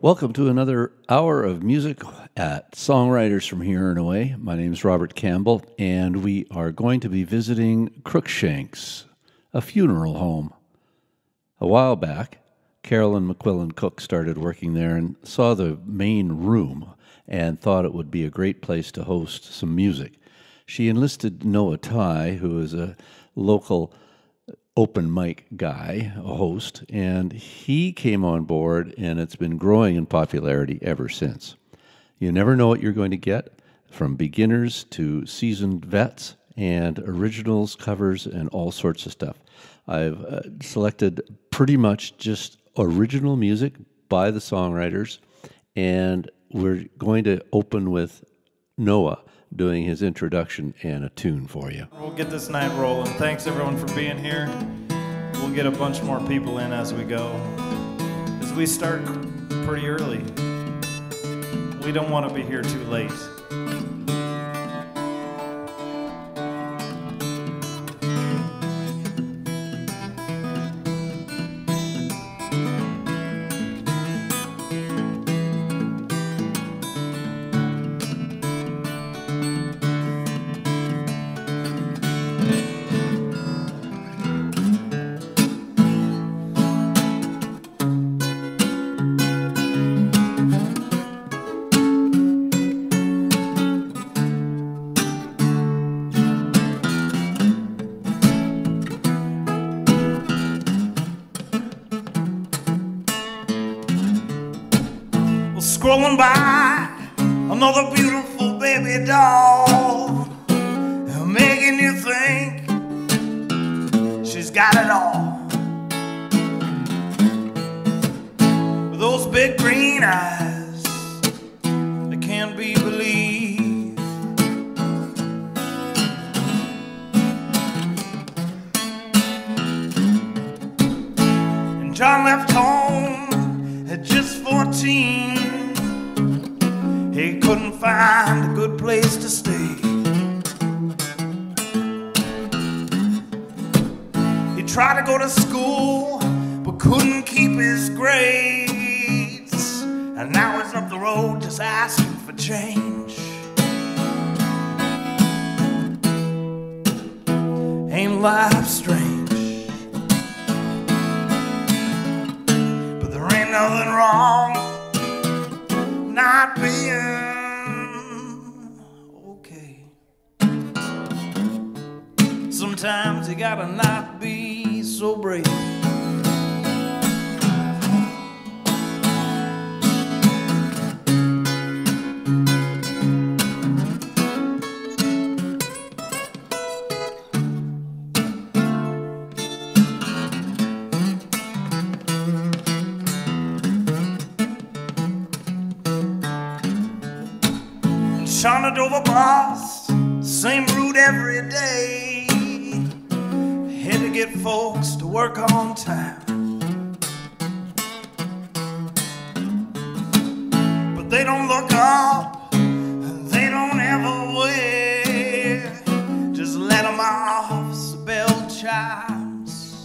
Welcome to another hour of music at Songwriters from Here and Away. My name is Robert Campbell, and we are going to be visiting Cruikshanks, a funeral home. A while back, Caroline McQuillan Cook started working there and saw the main room and thought it would be a great place to host some music. She enlisted Noah Tye, who is a local open mic guy, a host, and he came on board, and it's been growing in popularity ever since. You never know what you're going to get, from beginners to seasoned vets and originals, covers, and all sorts of stuff. I've selected pretty much just original music by the songwriters, and we're going to open with Noah doing his introduction and a tune for you. We'll get this night rolling. Thanks everyone for being here. We'll get a bunch more people in as we go. As we start pretty early. We don't want to be here too late. Scrolling by another beautiful baby doll, making you think she's got it all. With those big green eyes that can't be believed, and John left home at just 14. He couldn't find a good place to stay. He tried to go to school, but couldn't keep his grades. And now he's up the road just asking for change. Ain't life strange? But there ain't nothing wrong not being okay. Sometimes you gotta not be so brave. Shauna drove a bus, same route every day. Had to get folks to work on time. But they don't look up, they don't ever wait. Just let them off the bell chimes.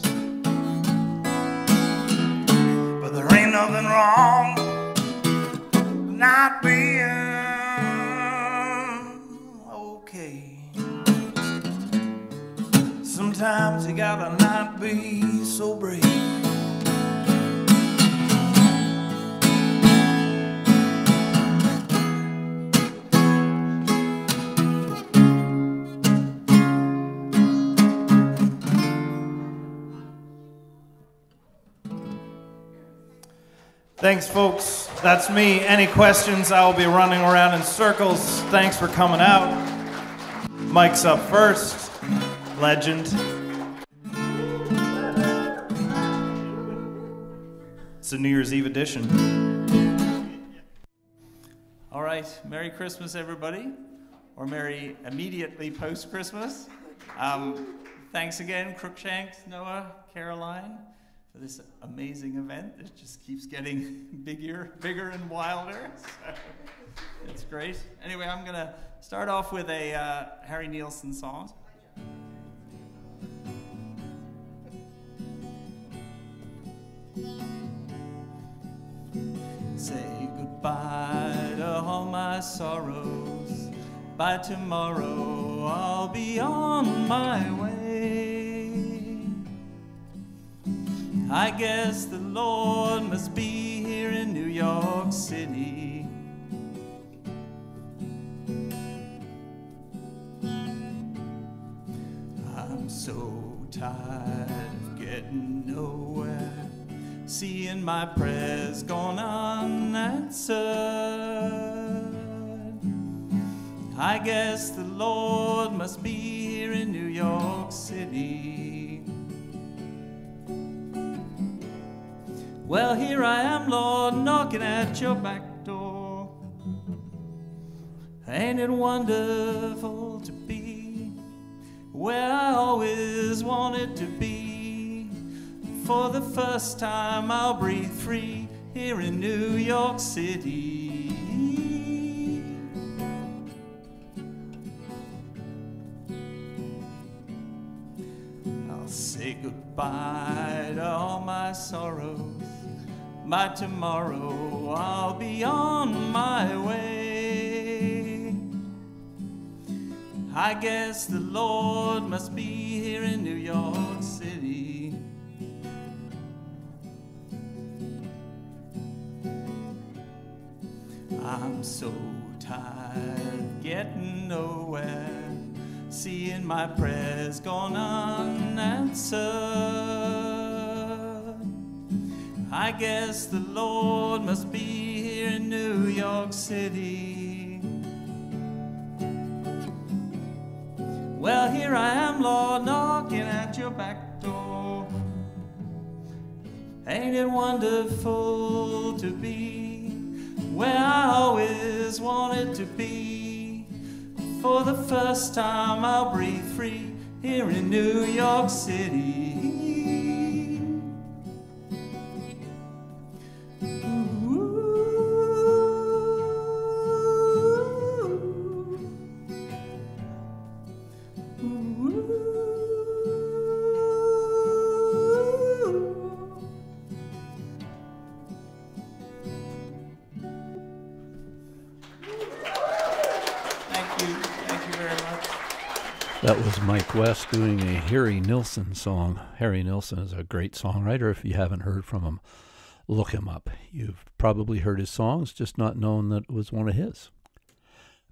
But there ain't nothing wrong with not being sometimes you gotta not be so brave. Thanks, folks. That's me. Any questions? I'll be running around in circles. Thanks for coming out. Mike's up first. Legend. It's a New Year's Eve edition. All right, Merry Christmas, everybody, or Merry immediately post-Christmas. Thanks again, Cruikshanks, Noah, Caroline, for this amazing event that just keeps getting bigger and wilder. So it's great. Anyway, I'm gonna start off with a Harry Nilsson song. say goodbye to all my sorrows. By tomorrow I'll be on my way. I guess the Lord must be here in New York City. I'm so tired of getting nowhere, seeing my prayers gone unanswered. I guess the Lord must be here in New York City. Well, here I am, Lord, knocking at your back door. Ain't it wonderful to be where I always wanted to be? For the first time I'll breathe free here in New York City. I'll say goodbye to all my sorrows. By tomorrow I'll be on my way. I guess the Lord must be here in New York City. I'm so tired of getting nowhere, seeing my prayers gone unanswered. I guess the Lord must be here in New York City. Well, here I am, Lord, knocking at your back door. Ain't it wonderful to be where I always wanted to be? For the first time I'll breathe free here in New York City. That was Mike West doing a Harry Nilsson song. Harry Nilsson is a great songwriter. If you haven't heard from him, look him up. You've probably heard his songs, just not known that it was one of his.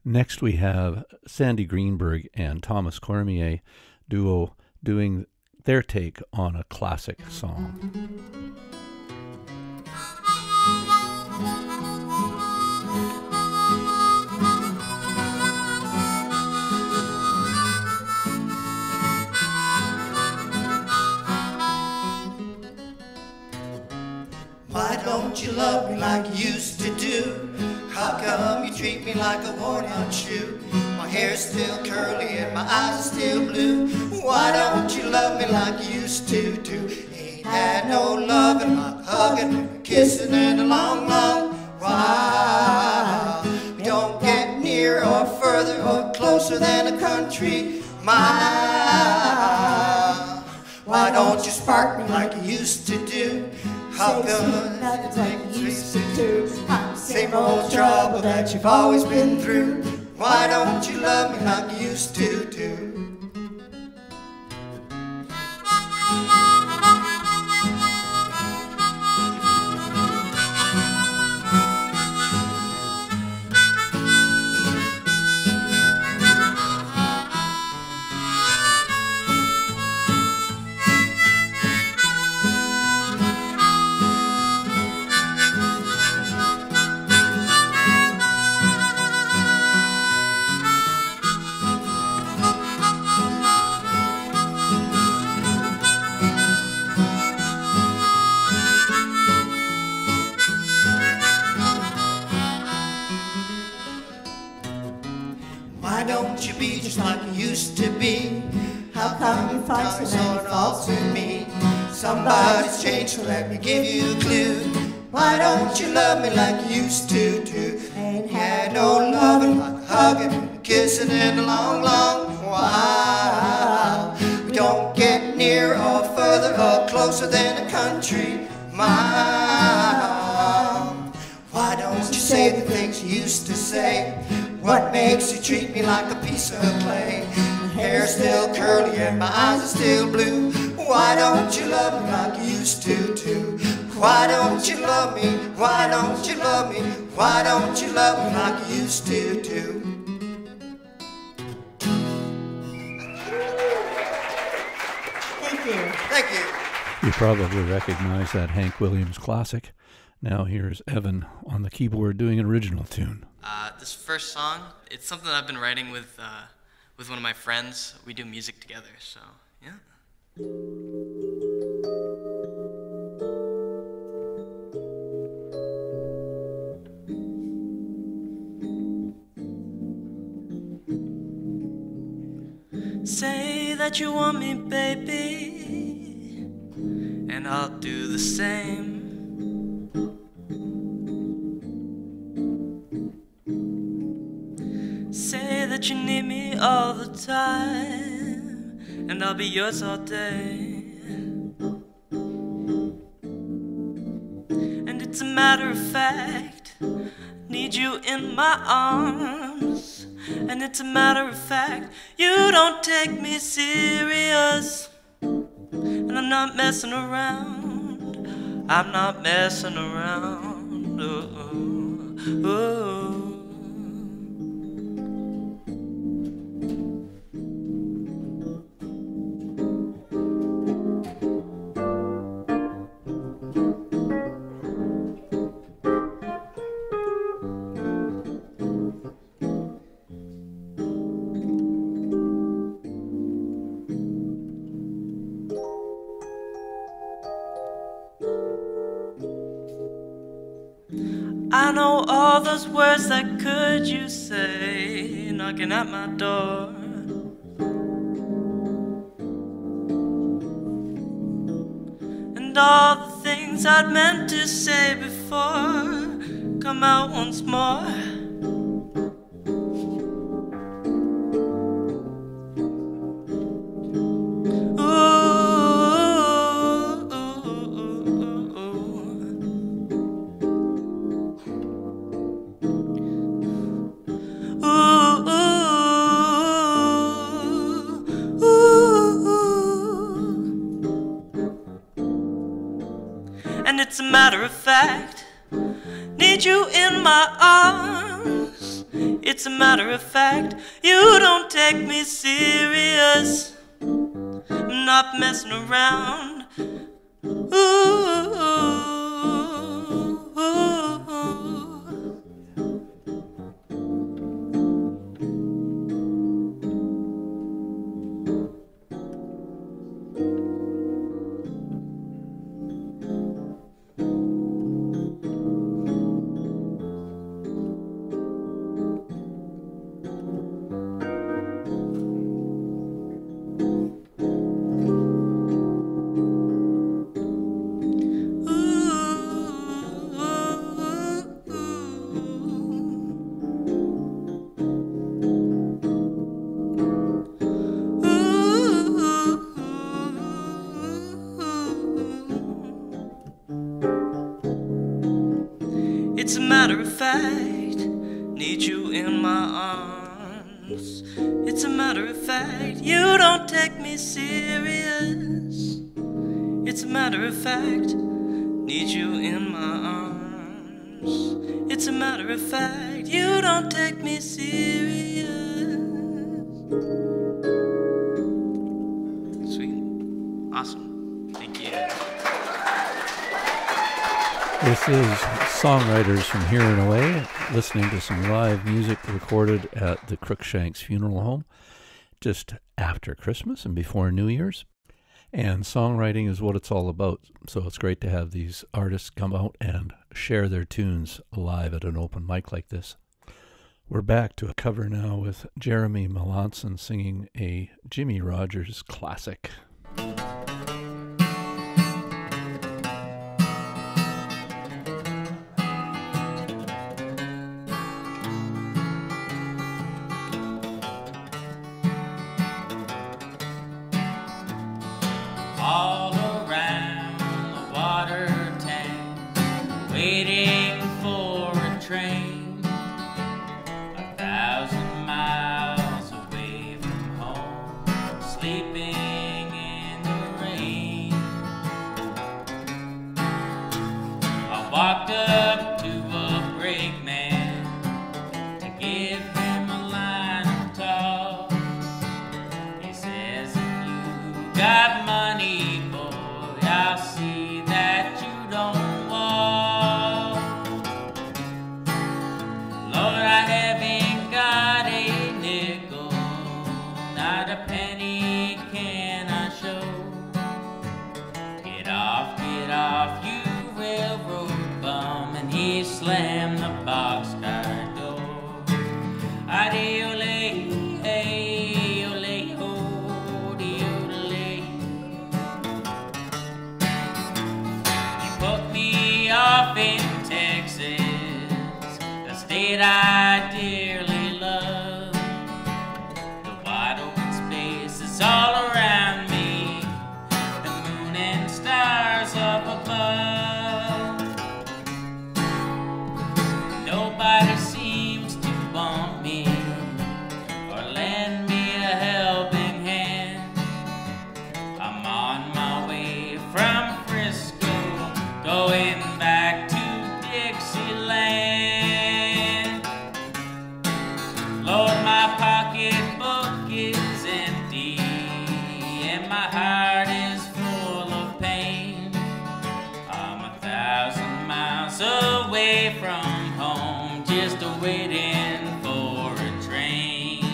Next we have Sandy Greenberg and Thomas Cormier duo doing their take on a classic song. Why don't you love me like you used to do? How come you treat me like a worn-out shoe? My hair's still curly and my eyes are still blue. Why don't you love me like you used to do? Ain't had no loving, like hugging, kissing in a long, long while. We don't get nearer or further or closer than a country mile. Why don't you spark me like you used to do? How come nothing's like you used to do? Same old trouble that you've always been through. Why don't you love me like you used to do? Why don't you be just like you used to be? How come you find so many faults in me? Somebody's changed, so let me give you a clue. Why don't you love me like you used to do? Ain't had no loving, like hugging, kissing in a long, long while. We don't get near or further or closer than a country mile. Why say the things you used to say? What makes you treat me like a piece of clay? My hair's still curly and my eyes are still blue. Why don't you love me like you used to do? Why don't you love me? Why don't you love me? Why don't you love me like you used to do? Thank you. Thank you. You probably recognize that Hank Williams classic. Now here's Evan on the keyboard doing an original tune. This first song, it's something that I've been writing with one of my friends. We do music together, so yeah. Say that you want me, baby, and I'll do the same. Say that you need me all the time, and I'll be yours all day. And it's a matter of fact, I need you in my arms. And it's a matter of fact, you don't take me serious. And I'm not messing around, I'm not messing around. Oh, oh. I know all those words that could you say, knocking at my door. And all the things I'd meant to say before come out once more. And it's a matter of fact, need you in my arms. It's a matter of fact, you don't take me serious. I'm not messing around. Ooh, ooh, ooh, ooh. It's a matter of fact, need you in my arms. It's a matter of fact, you don't take me serious. It's a matter of fact, need you in my arms. It's a matter of fact, you don't take me serious. Sweet. Awesome. Thank you. This is Songwriters from Here and Away, listening to some live music recorded at the Cruikshanks Funeral Home just after Christmas and before New Year's. And songwriting is what it's all about, so it's great to have these artists come out and share their tunes live at an open mic like this. We're back to a cover now with Jeremy Melanson singing a Jimmy Rogers classic. All around the water tank, waiting for a train 1,000 miles away from home, sleeping in the rain. I walked up to a brakeman to give him a line of talk. He says, if you got money, boy, I'll see that you don't walk. Lord, I haven't got a nickel, not a penny can I show. Get off, you railroad bum, and he slammed the boxcar door. Adi-ole, hey, ole, ho-de-ole. You put me off in Texas, the state I dearly love. The wide open space is all around me, the moon and stars up above. Nobody seems to want me or lend me a helping hand. I'm on my way from Frisco, going back to Dixieland. Lord, my pocketbook is empty and my heart is full of pain. I'm 1,000 miles away from home, just waiting for a train.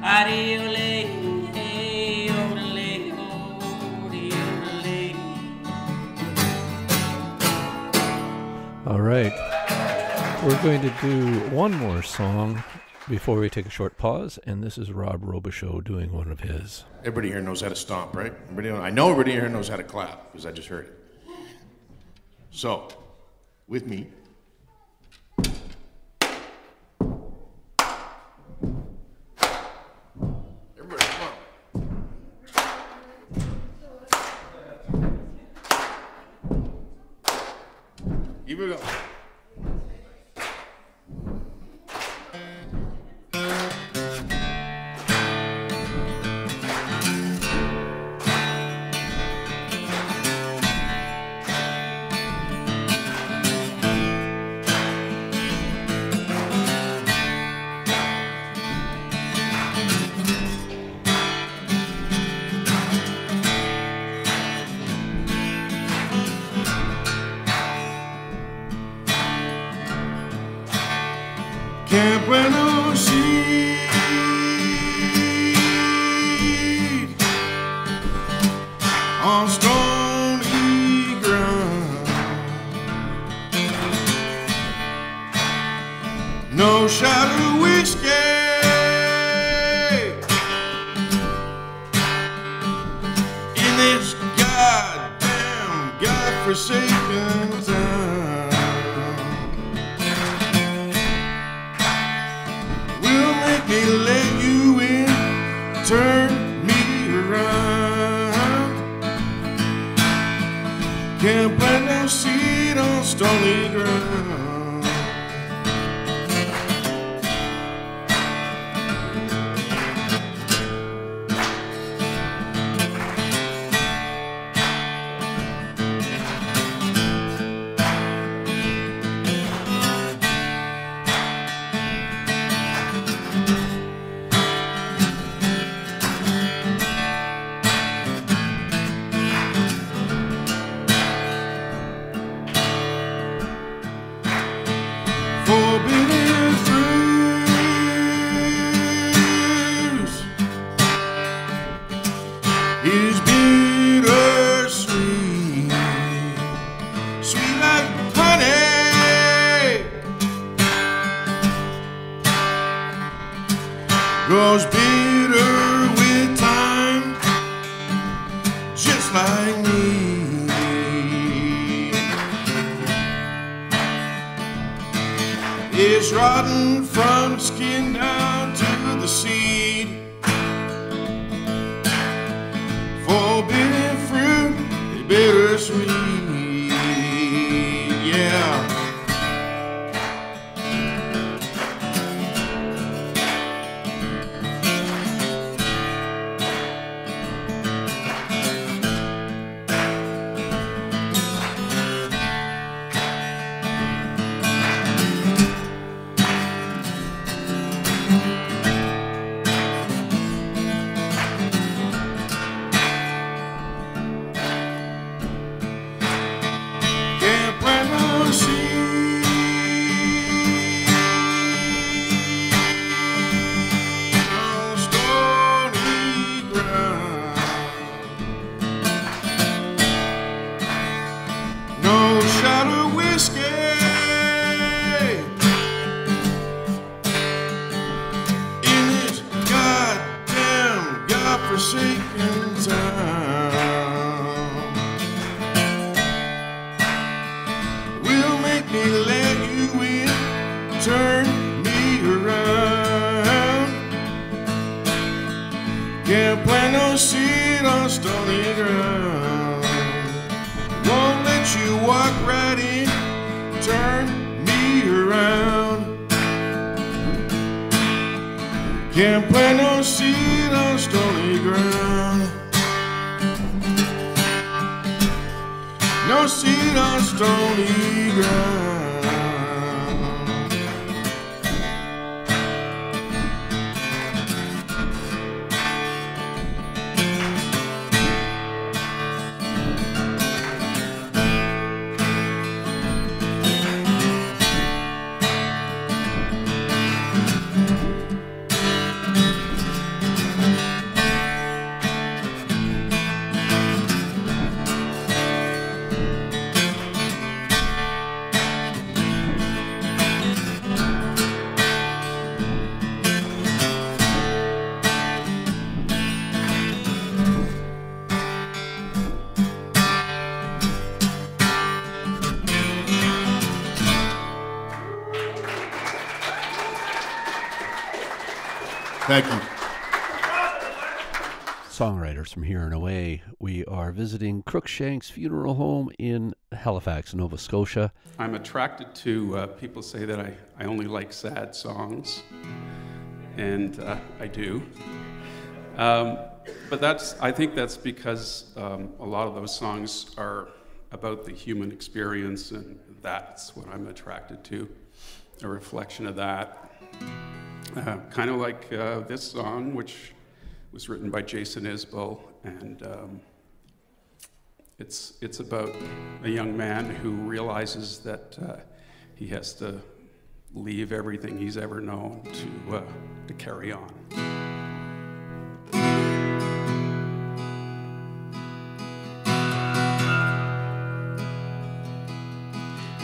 Adi-ole, hey, odele, odi-odele. All right. We're going to do one more song before we take a short pause, and this is Rob Robichaux doing one of his. Everybody here knows how to stomp, right? I know everybody here knows how to clap, because I just heard it. So, with me. Everybody, come on. Keep it going. Camp Bueno Seed on stony ground, no shot of whiskey in this goddamn godforsaken town. They let you in, turn me around. Can't plant no seed on stony ground. Forbidden fruits is bittersweet, sweet like honey, grows bitter with time, just like me. It's rotten from the skin down to the seed. Forbidden fruit is bittersweet, yeah. turn me around. Can't plant no seed on stony ground. Won't let you walk right in, turn me around. Can't plant no seed on stony ground. No seed on stony ground. Thank you. Songwriters from here and away. We are visiting Cruikshanks Funeral Home in Halifax, Nova Scotia. I'm attracted to people say that I only like sad songs, and I do. But I think that's because a lot of those songs are about the human experience, and that's what I'm attracted to, a reflection of that. Kind of like this song, which was written by Jason Isbell, and it's about a young man who realizes that he has to leave everything he's ever known to carry on.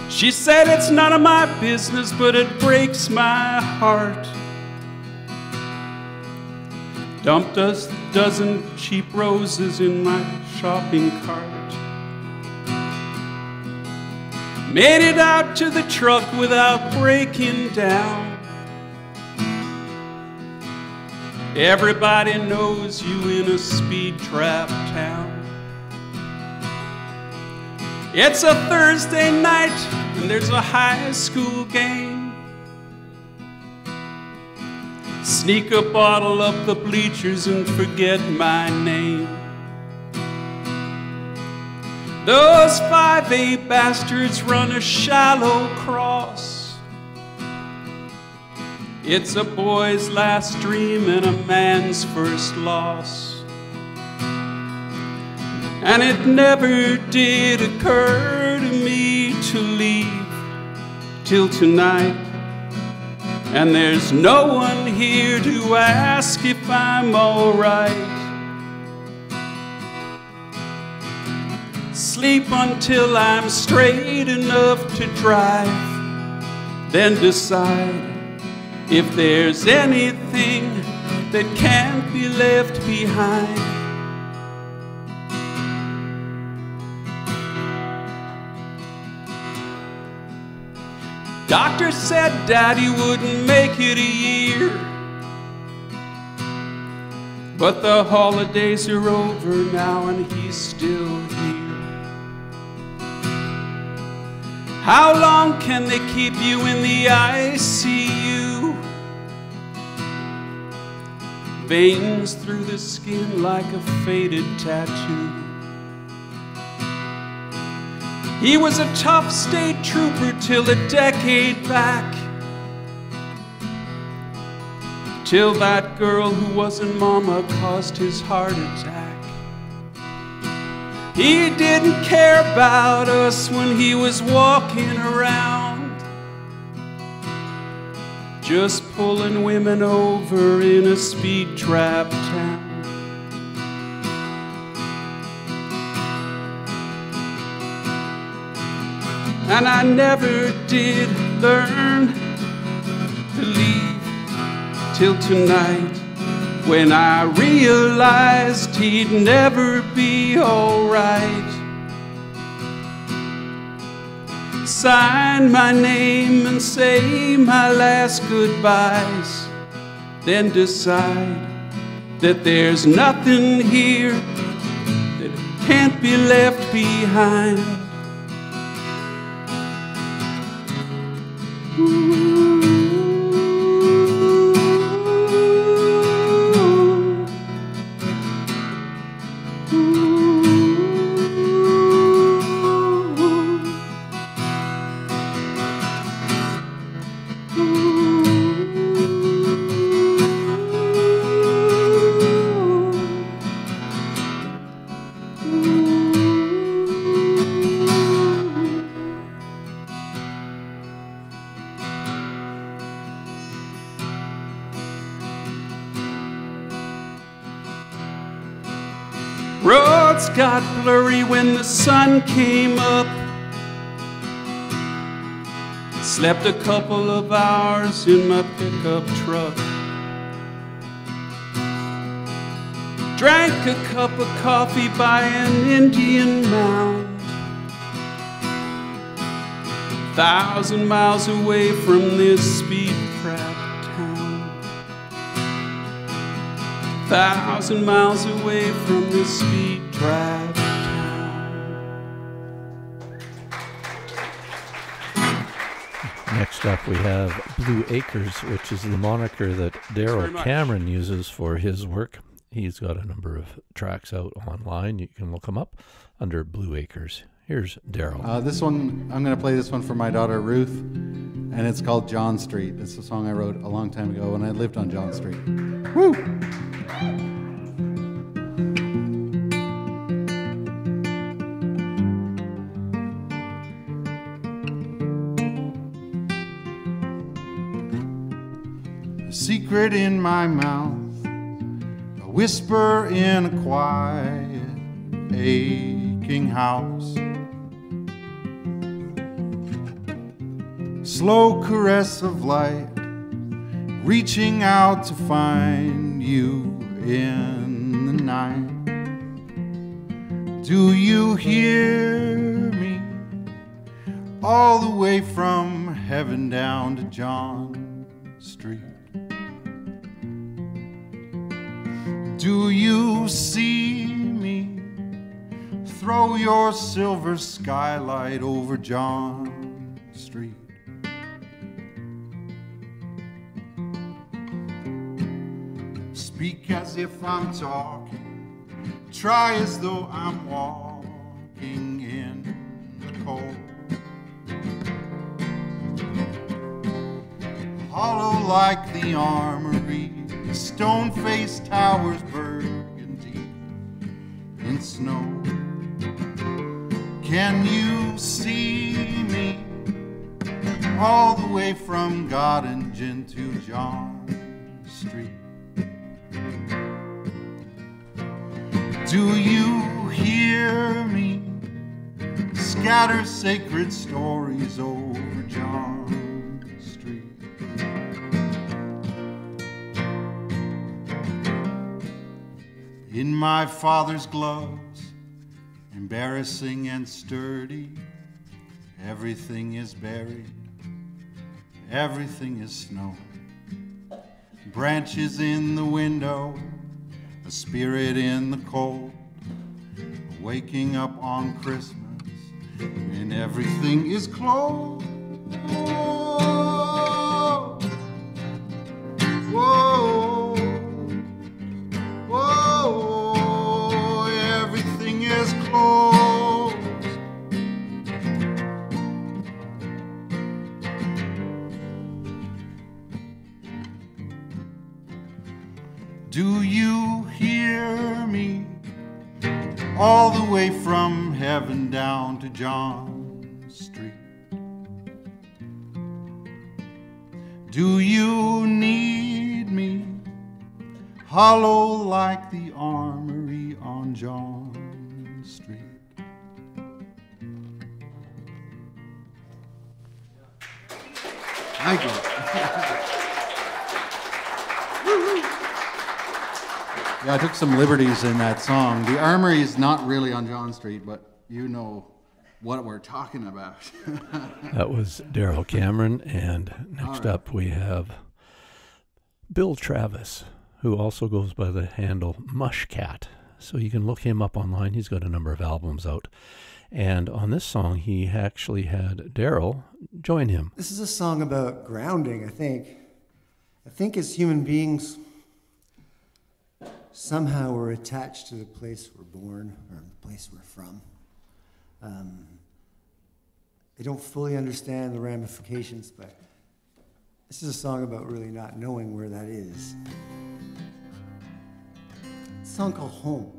She said it's none of my business, but it breaks my heart. Dumped a dozen cheap roses in my shopping cart. Made it out to the truck without breaking down. Everybody knows you in a speed trap town. It's a Thursday night and there's a high school game. Sneak a bottle up the bleachers and forget my name. Those 5'8" bastards run a shallow cross. It's a boy's last dream and a man's first loss. And it never did occur to me to leave till tonight. And there's no one here to ask if I'm alright. Sleep until I'm straight enough to drive, then decide if there's anything that can't be left behind. Doctor said Daddy wouldn't make it a year, but the holidays are over now and he's still here. How long can they keep you in the ICU? Veins through the skin like a faded tattoo. He was a tough state trooper till a decade back, till that girl who wasn't mama caused his heart attack. He didn't care about us when he was walking around, just pulling women over in a speed trap town. And I never did learn to leave till tonight, when I realized he'd never be alright. sign my name and say my last goodbyes, then decide that there's nothing here that can't be left behind. Roads got blurry when the sun came up. Slept a couple of hours in my pickup truck. Drank a cup of coffee by an Indian mound. 1,000 miles away from this speed-trapped town. 1,000 miles away from this speed-trapped town. Next up, we have Blue Acres, which is the moniker that Daryl Cameron uses for his work. He's got a number of tracks out online. You can look them up under Blue Acres. Here's Daryl. This one, I'm going to play this one for my daughter Ruth, and it's called John Street. It's a song I wrote a long time ago when I lived on John Street. Woo! A secret in my mouth, a whisper in a quiet, aching house. Slow caress of light, reaching out to find you in the night. Do you hear me? All the way from heaven down to John Street. Do you see me? Throw your silver skylight over John Street. Speak as if I'm talking, try as though I'm walking in the cold. Hollow like the armory, stone-faced towers burgundy in snow. Can you see me? All the way from Gottingen to John Street. Do you hear me? Scatter sacred stories over John Street. In my father's gloves, embarrassing and sturdy, everything is buried, everything is snow. Branches in the window, a spirit in the cold, waking up on Christmas when everything is closed. Whoa, whoa, whoa, everything is closed. Do you hear me? All the way from heaven down to John Street. Do you need me? Hollow like the armory on John Street. Thank you. Yeah, I took some liberties in that song. The Armory is not really on John Street, but you know what we're talking about. That was Daryl Cameron, and next up we have Bill Travis, who also goes by the handle Mushcat. So you can look him up online. He's got a number of albums out. And on this song, he actually had Daryl join him. This is a song about grounding, I think. I think as human beings, somehow we're attached to the place we're born or the place we're from. I don't fully understand the ramifications, but this is a song about really not knowing where that is. It's a song called Home.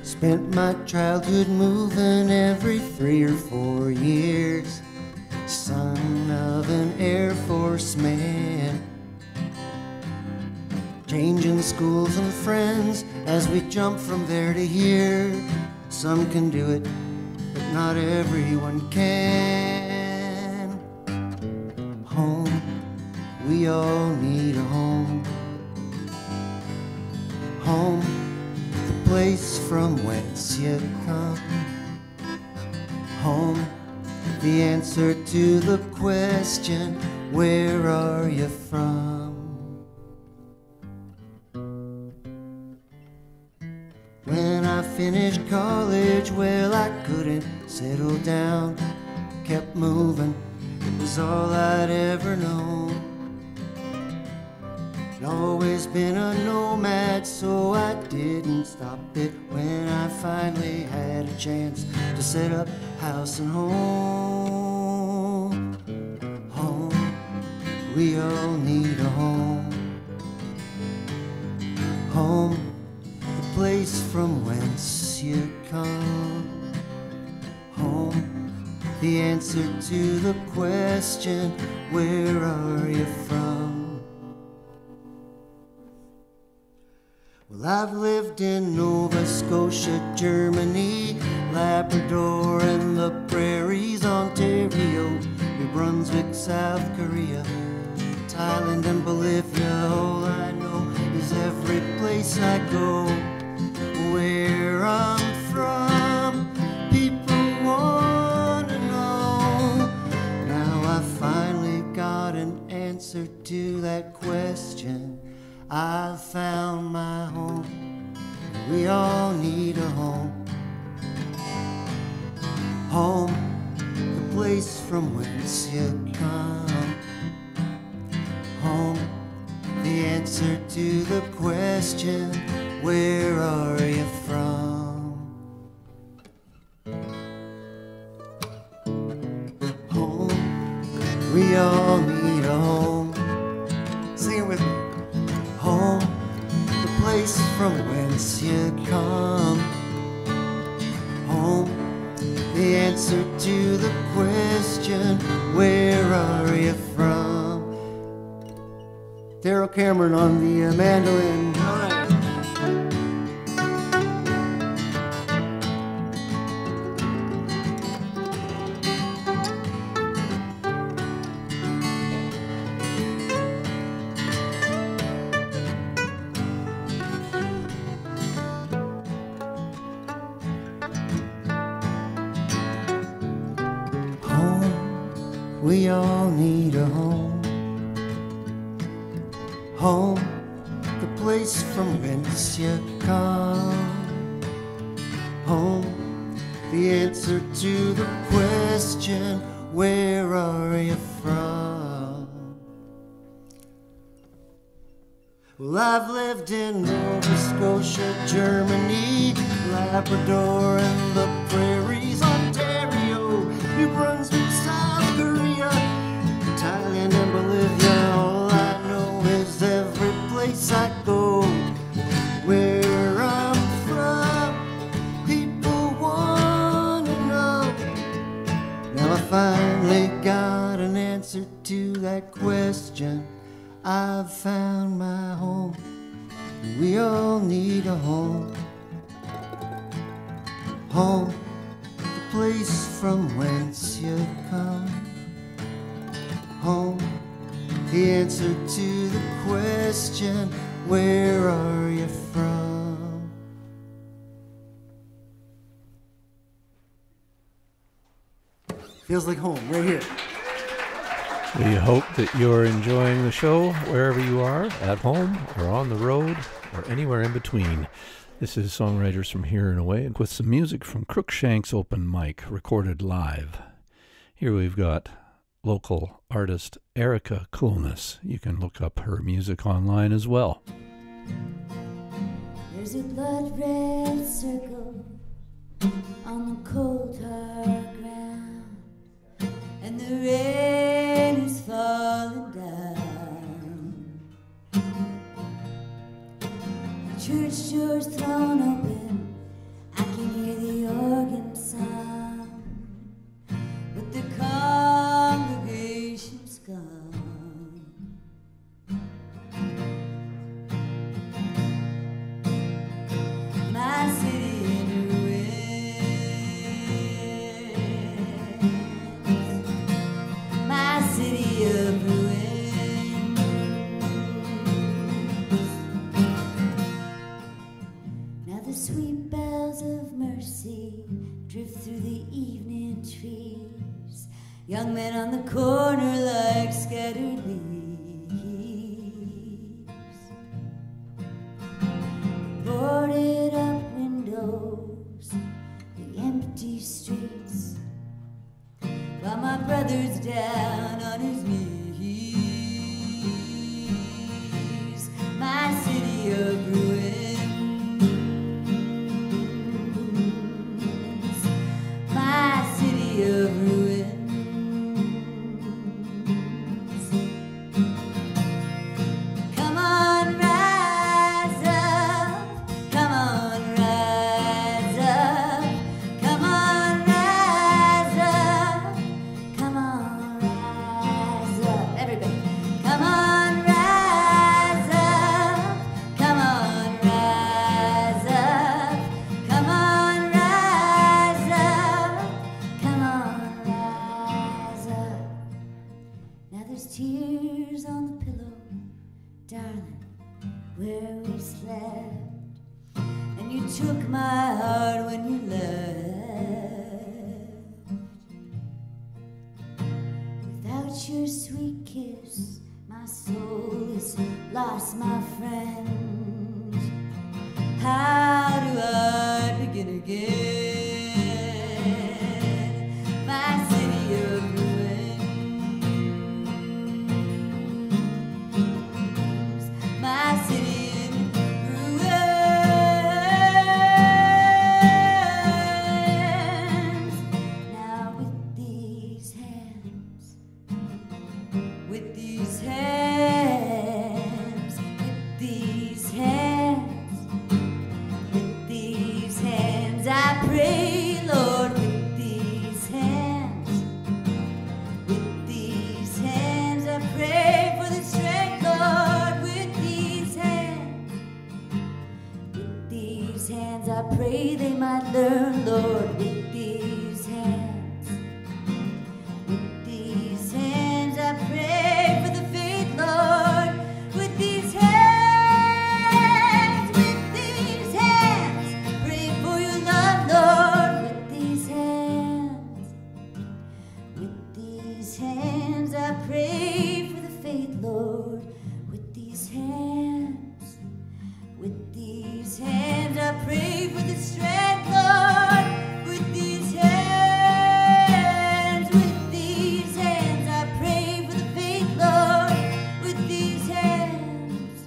Spent my childhood moving every 3 or 4 years. Son of an Air Force man. Changing schools and friends as we jump from there to here. Some can do it, but not everyone can. Home, we all need a home. Home, the place from whence you come. Home, the answer to the question, where are you from? When I finished college, well, I couldn't settle down. Kept moving, it was all I'd ever known. I'd always been a nomad, so I didn't stop it when I finally had a chance to set up house and home. Home, we all need a home. Home, the place from whence you come. Home, the answer to the question, where are you from? Well, I've lived in Nova Scotia, Germany, Labrador and the prairies, Ontario, New Brunswick, South Korea, Thailand and Bolivia. All I know is every place I go, where I'm from, people wanna know. Now I finally got an answer to that question. I found my home. We all need a home. Home, the place from whence you come. Home, the answer to the question, where are you from? Home, we all need a home. Sing it with me. Home, the place from whence you come. Home, the answer to the question, where are you from? Daryl Cameron on the mandolin. All right. We all need a home. Home, the place from whence you come. Home, the answer to the question, where are you from? Well, I've lived in Nova Scotia, Germany, Labrador and the prairies, Ontario, New Brunswick, South Korea, Thailand and Bolivia. All I know is every place I go, where I'm from, people wanna know. Now I finally got an answer to that question. I've found my home. We all need a home. Home, the place from whence you come. Home, the answer to the question, where are you from? Feels like home, right here. We hope that you're enjoying the show wherever you are, at home or on the road or anywhere in between. This is Songwriters from Here and Away with some music from Cruikshanks Open Mic, recorded live. Here we've got local artist Erica Coolness. You can look up her music online as well. There's a blood red circle on the cold hard ground, and the rain is falling down. The church door's thrown open, I can hear the organ sound, but the congregation's gone. My city in ruins, my city of ruins. Now the sweet bells of mercy drift through the evening trees, young men on the corner like scattered leaves. Boarded up windows, the empty streets, while my brother's down on his knees. My city of ruins, my city of ruins. Come on, rise up, come on, rise up, come on, rise up, come on, rise up, everybody. Come on, rise up, come on, rise up, come on, rise up, come on, rise up. Now there's tears on the pillow, darling, where we slept, and you took my heart when you left. Without your sweet kiss, my soul is lost, my friend. How do I begin again? My city of ruins, my city in ruins. Now with these hands, with these hands, with these hands, with these hands, I pray, Lord, with these hands, with these hands, I pray for the strength, Lord, with these hands, with these hands, I pray they might learn, Lord, with these hands, with these hands, I pray for the faith, Lord, with these hands, with these hands, pray for your love, Lord, with these hands, with these hands, I pray for the faith, Lord, with these hands, with these hands, I pray for the strength, Lord, with these hands, with these hands, I pray for the faith, Lord, with these hands,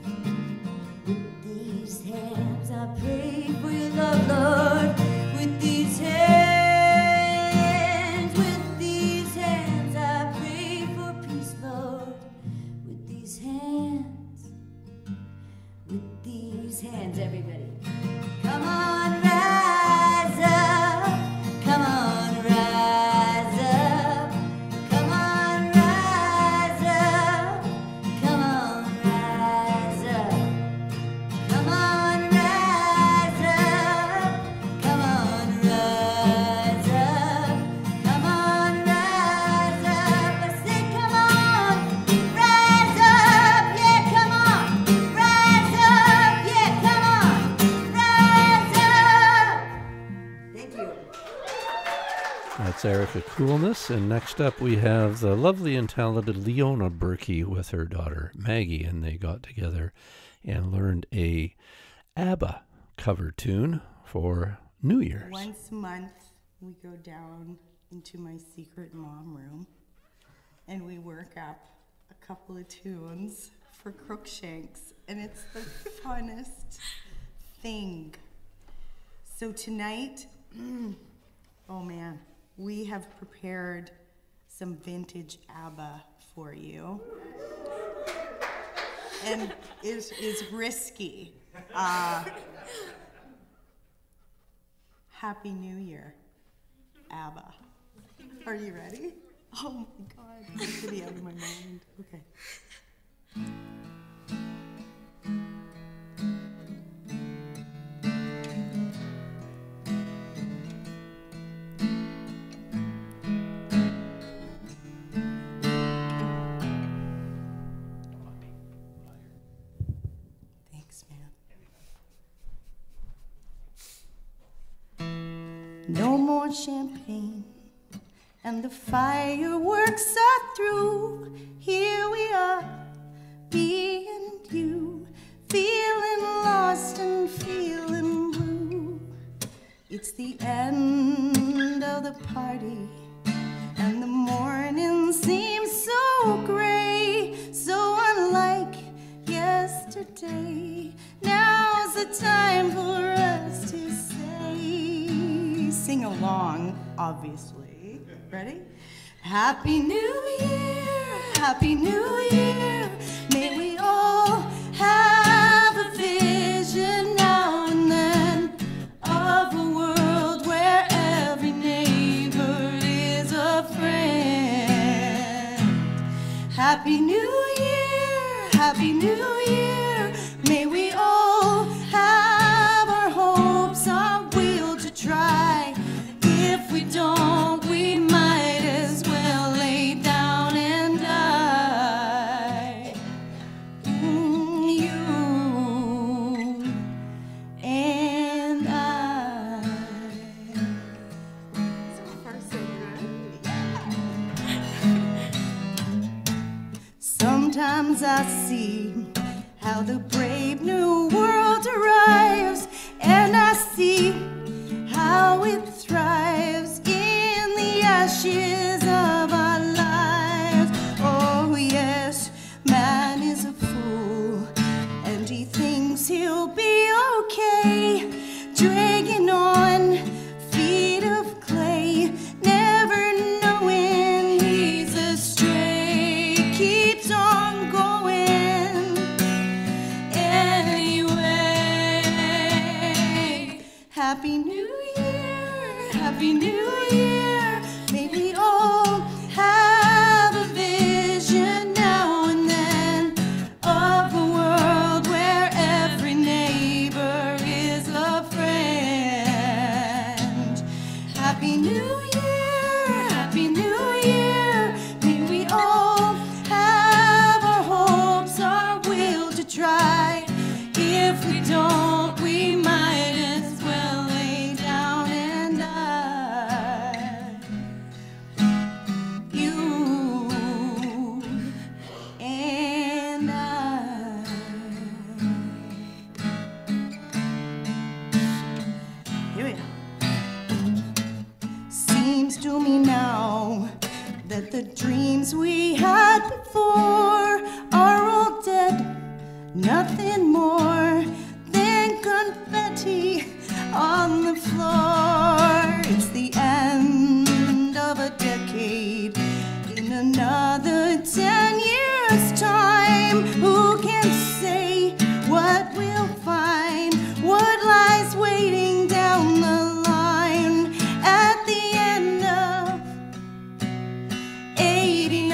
with these hands, I pray for your love, Lord, with these hands, with these hands, I pray for peace, Lord, with these hands, with these hands, everybody. Come on, rise up, come on, rise up, come on, rise up, come on, rise up, come on, rise up, come on, rise up, come on, rise up. I say, come on, rise That's Erica Coolness. And next up we have the lovely and talented Leona Berkey with her daughter Maggie, and they got together and learned a ABBA cover tune for New Year's. Once a month, we go down into my secret mom room and we work up a couple of tunes for Cruikshanks, and it's the funnest thing. So tonight, oh man, we have prepared some vintage ABBA for you. And it is risky. Happy New Year, ABBA. Are you ready? Oh my God, I'm gonna be out of my mind. Okay. Thanks, man. No more champagne, and the fireworks are through. Here we are, me and you, feeling lost and feeling blue. It's the end of the party, and the morning seems so gray, so unlike yesterday. Now's the time for us to say, sing along, obviously. Ready? Happy New Year, Happy New Year. May we all have a vision now and then of a world where every neighbor is a friend. Happy New Year, Happy New Year. May we all have our hopes, our will to try. If we don't, we might as well lay down and die. You and I. So far, so good. Sometimes I see how the brave new world arrives, and I see how it thrives in the ashes of our lives. Oh yes, man is a fool, and he thinks he'll be okay, dragging on feet of clay, never knowing he's astray, keeps on going anyway. Happy New Year, Happy New Year. May we all have a vision now and then of a world where every neighbor is a friend. Happy New Year, Happy New Year. May we all have our hopes, our will to try. If we don't, we might as well lay down and die. You and I. Here we go. Seems to me now that the dreams we had before are all dead. Nothing more than confetti on the floor. It's the end of a decade. In another 10 years' time, who can say what we'll find? What lies waiting down the line at the end of 89?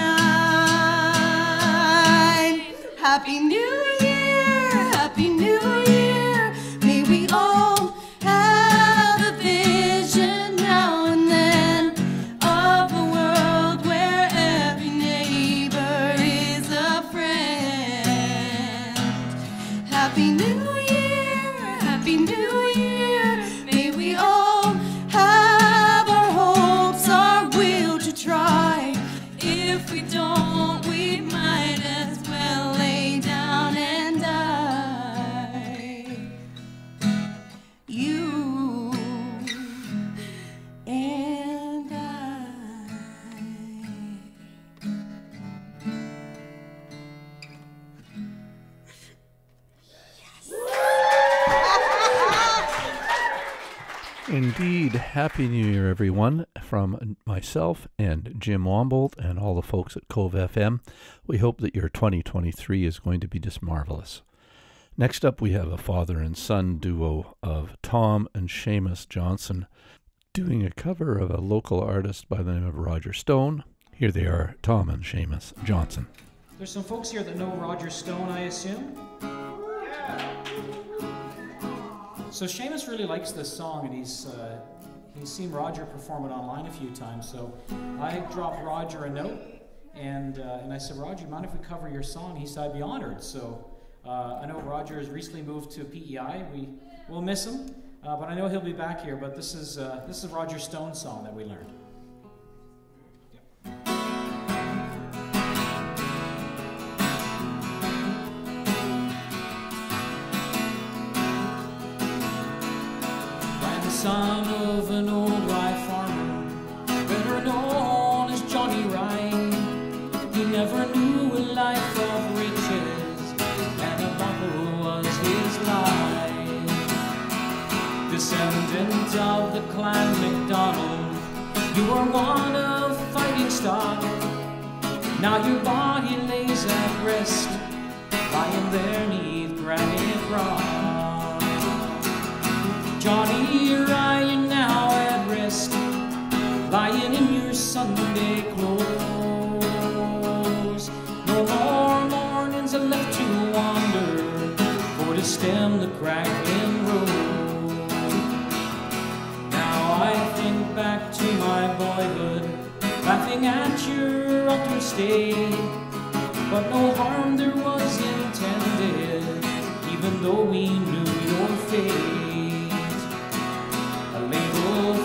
Happy New Year, Happy New Year. May we all have a vision now and then of a world where every neighbor is a friend. Happy New Year, Happy New Year. May we all have our hopes, our Indeed. Happy New Year, everyone. From myself and Jim Wombold and all the folks at Cove FM, we hope that your 2023 is going to be just marvelous. Next up, we have a father and son duo of Tom and Seamus Johnson doing a cover of a local artist by the name of Roger Stone. Here they are, Tom and Seamus Johnson. There's some folks here that know Roger Stone, I assume. So Seamus really likes this song, and he's seen Roger perform it online a few times. So I dropped Roger a note, and I said, Roger, mind if we cover your song? He said, I'd be honored. So I know Roger has recently moved to PEI. We'll miss him, but I know he'll be back here. But this is Roger Stone's song that we learned. Son of an old rye farmer, better known as Johnny Rye. He never knew a life of riches, and a bottle was his life. Descendant of the clan MacDonald, you are one of fighting stock. Now your body lays at rest, lying there 'neath granite rock. Johnny Rye, you're now at rest, lying in your Sunday clothes. No more mornings are left to wander, for to stem the crackling road. Now I think back to my boyhood, laughing at your altar stay, but no harm there was intended, even though we knew your fate.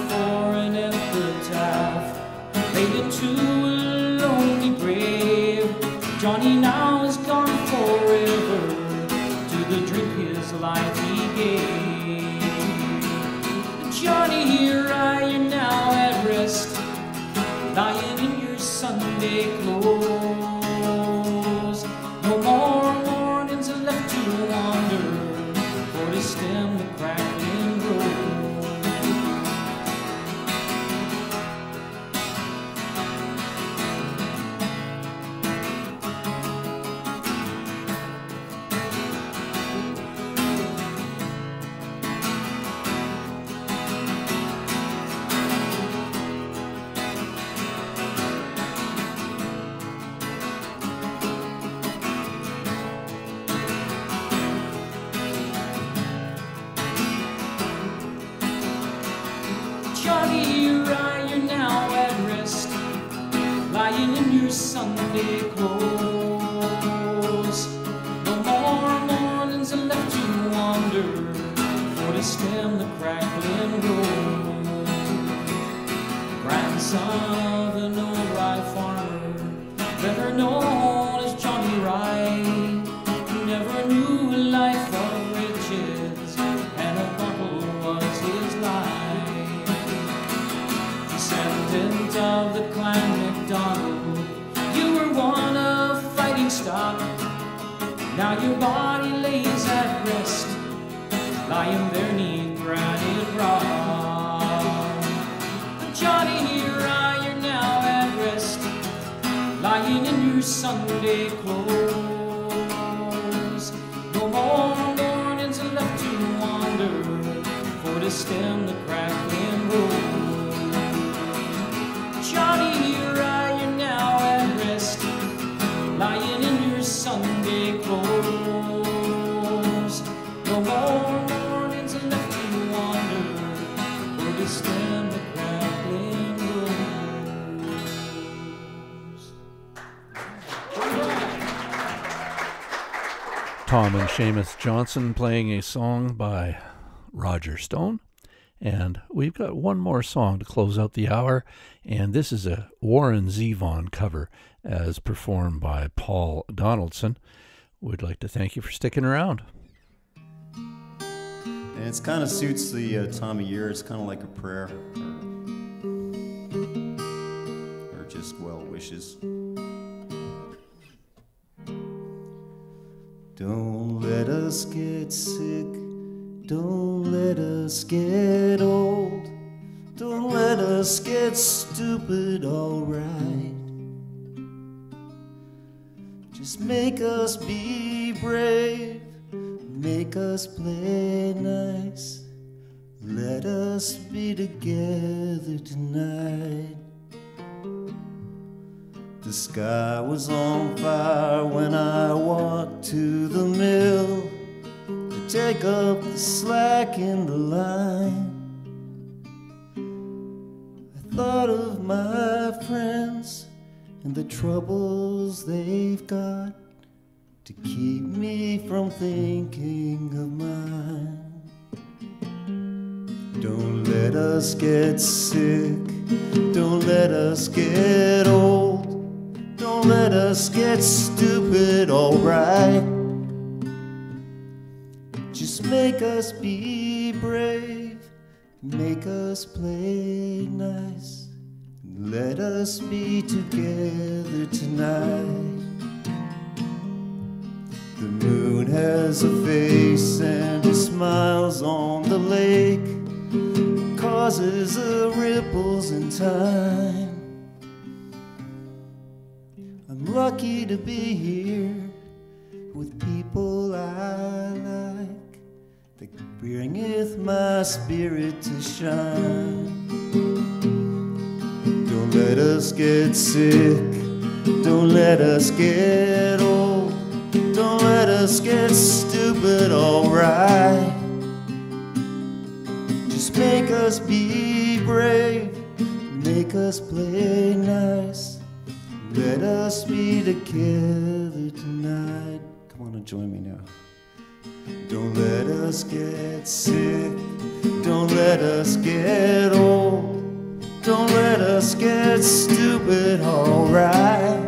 For an epitaph laid into a lonely grave. Johnny now is gone forever, to the drink his life he gave. Johnny, here I am now at rest, lying in your Sunday clothes. No more mornings are left to wander, for to stem the crackling road. Sunday clothes. No more mornings are left to wander, for to stem the crackling road. Grandson of an old rye farmer, better known as Johnny Rye, who never knew a life of riches, and a bottle was his life. Descendant of the clan MacDonald, one of fighting stock. Now your body lays at rest, lying there 'neath granite rock. Johnny, here I am now at rest, lying in your Sunday clothes. No more mornings are left to wander, for to stem the crackling road. Johnny, here I am now at rest, lying in your Sunday clothes. No more mornings are left to wander, or to stem the crackling rose. Tom and Seamus Johnson playing a song by Roger Stone. And we've got one more song to close out the hour, and this is a Warren Zevon cover as performed by Paul Donaldson. We'd like to thank you for sticking around. And it kind of suits the time of year. It's kind of like a prayer or just well wishes. Don't let us get sick, don't let us get old. let us get stupid, alright. Just make us be brave, make us play nice. Let us be together tonight. The sky was on fire when I walked to the mill to take up the slack in the line. I thought of my friends and the troubles they've got to keep me from thinking of mine. Don't let us get sick, don't let us get old, don't let us get stupid, alright. Just make us be brave, make us play nice. Let us be together tonight. The moon has a face and it smiles on the lake, causes the ripples in time. I'm lucky to be here with people I like, that bringeth my spirit to shine. Don't let us get sick, don't let us get old, don't let us get stupid, alright. Just make us be brave, make us play nice. Let us be together tonight. Come on and join me now. Don't let us get sick, don't let us get old, don't let us get stupid, alright.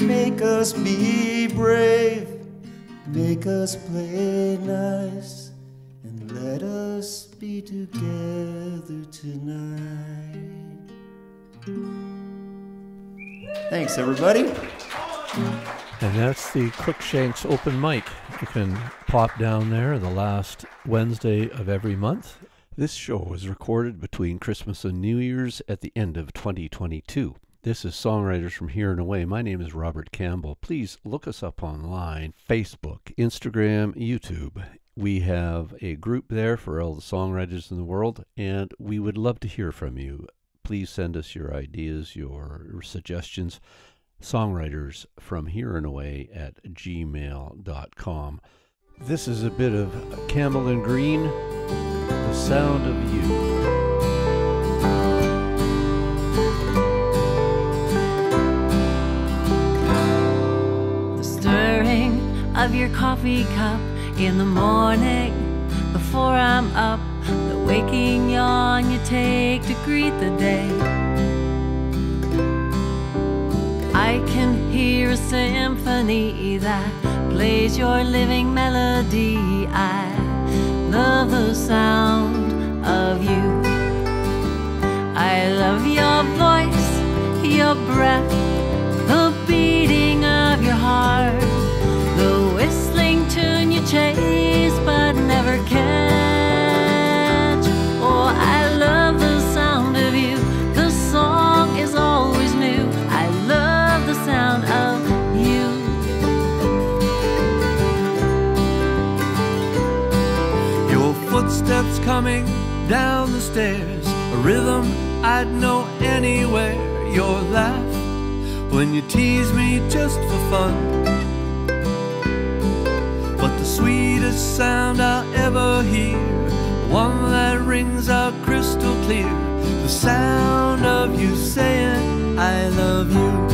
Make us be brave, make us play nice, and let us be together tonight. Thanks, everybody. And that's the Cruikshanks Open Mic. You can pop down there the last Wednesday of every month. This show was recorded between Christmas and New Year's at the end of 2022. This is Songwriters from Here and Away. My name is Robert Campbell. Please look us up online, Facebook, Instagram, YouTube. We have a group there for all the songwriters in the world, and we would love to hear from you. Please send us your ideas, your suggestions. Songwriters from Here and Away at gmail.com. This is a bit of Campbell and Green, The Sound of You. The stirring of your coffee cup in the morning before I'm up, the waking yawn you take to greet the day. I can hear a symphony that plays your living melody. I love the sound of you. I love your voice, your breath, the beating of your heart, the whistling tune you chase but never catch. Oh, I love the sound of you. The song is always new. I love the sound of you. Your footsteps coming down the stairs, a rhythm I'd know anywhere. Your laugh when you tease me just for fun, but the sweetest sound I'll ever hear, one that rings out crystal clear, the sound of you saying I love you.